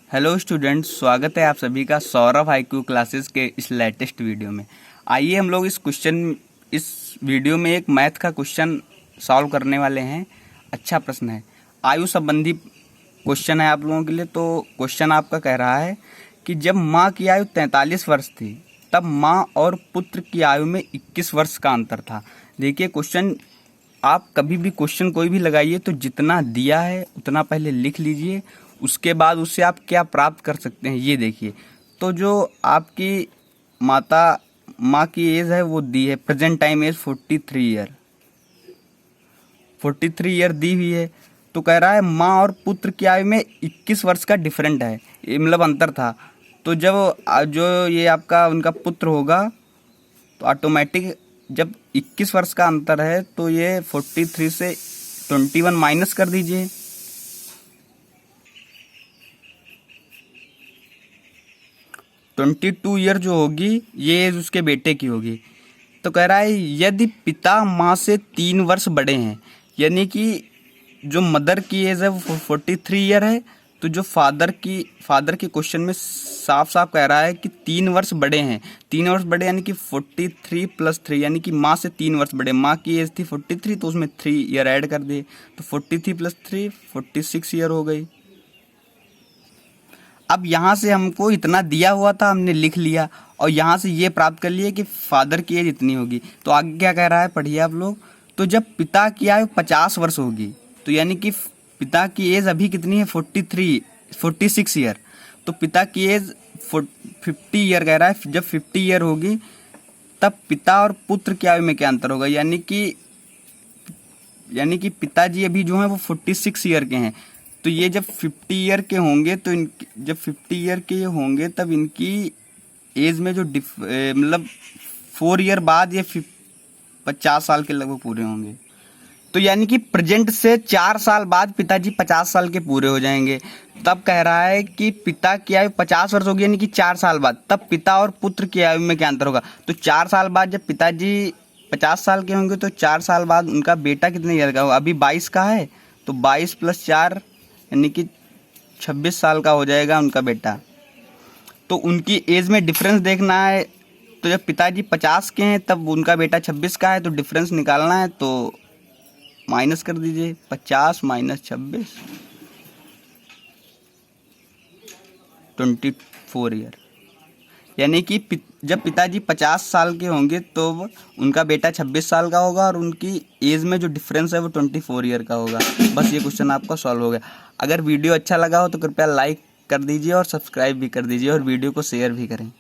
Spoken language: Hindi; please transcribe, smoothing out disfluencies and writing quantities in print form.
हेलो स्टूडेंट्स, स्वागत है आप सभी का सौरभ IQ क्लासेस के इस लेटेस्ट वीडियो में। आइए हम लोग इस वीडियो में एक मैथ का क्वेश्चन सॉल्व करने वाले हैं। अच्छा प्रश्न है, आयु संबंधी क्वेश्चन है आप लोगों के लिए। तो क्वेश्चन आपका कह रहा है कि जब माँ की आयु 43 वर्ष थी तब माँ और पुत्र की आयु में 21 वर्ष का अंतर था। देखिए क्वेश्चन, आप कभी भी क्वेश्चन कोई भी लगाइए तो जितना दिया है उतना पहले लिख लीजिए, उसके बाद उससे आप क्या प्राप्त कर सकते हैं ये देखिए। तो जो आपकी माँ की एज है वो दी है, प्रेजेंट टाइम एज 43 ईयर दी हुई है। तो कह रहा है माँ और पुत्र की आयु में 21 वर्ष का डिफरेंट है, ये मतलब अंतर था। तो जो ये आपका उनका पुत्र होगा तो ऑटोमेटिक जब 21 वर्ष का अंतर है तो ये 43 से 21 माइनस कर दीजिए। 22 ईयर जो होगी ये एज उसके बेटे की होगी। तो कह रहा है यदि पिता माँ से 3 वर्ष बड़े हैं, यानी कि जो मदर की एज है वो 43 ईयर है, तो जो फादर के क्वेश्चन में साफ साफ कह रहा है कि 3 वर्ष बड़े हैं। 3 वर्ष बड़े यानी कि 43 + 3 यानी कि माँ से 3 वर्ष बड़े। माँ की एज थी 43 तो उसमें 3 ईयर ऐड कर दिए, तो 43 + 3 46 ईयर हो गई। अब यहाँ से हमको इतना दिया हुआ था, हमने लिख लिया और यहाँ से ये प्राप्त कर लिए कि फादर की एज इतनी होगी। तो आगे क्या कह रहा है पढ़िए आप लोग। तो जब पिता की आयु 50 वर्ष होगी, तो यानी कि पिता की एज अभी कितनी है 46 ईयर, तो पिता की एज 50 ईयर कह रहा है। जब 50 ईयर होगी तब पिता और पुत्र की आयु में क्या अंतर होगा, यानी कि पिताजी अभी जो हैं वो 46 ईयर के हैं। तो ये जब 50 ईयर के होंगे तो जब 50 ईयर के होंगे तब इनकी एज में जो मतलब 4 ईयर बाद ये 50 साल के लगभग पूरे होंगे। तो यानी कि प्रेजेंट से 4 साल बाद पिताजी 50 साल के पूरे हो जाएंगे। तब कह रहा है कि पिता की आयु 50 वर्ष होगी, यानी कि 4 साल बाद तब पिता और पुत्र की आयु में क्या अंतर होगा। तो 4 साल बाद जब पिताजी 50 साल के होंगे तो 4 साल बाद उनका बेटा कितने ईयर का होगा, अभी 22 का है तो 22 + 4 यानी कि 26 साल का हो जाएगा उनका बेटा। तो उनकी एज में डिफरेंस देखना है। तो जब पिताजी 50 के हैं तब उनका बेटा 26 का है, तो डिफरेंस निकालना है तो माइनस कर दीजिए। 50 - 26 24 ईयर, यानी कि जब पिताजी 50 साल के होंगे तो उनका बेटा 26 साल का होगा और उनकी एज में जो डिफरेंस है वो 24 ईयर का होगा। बस ये क्वेश्चन आपका सॉल्व हो गया। अगर वीडियो अच्छा लगा हो तो कृपया लाइक कर दीजिए और सब्सक्राइब भी कर दीजिए और वीडियो को शेयर भी करें।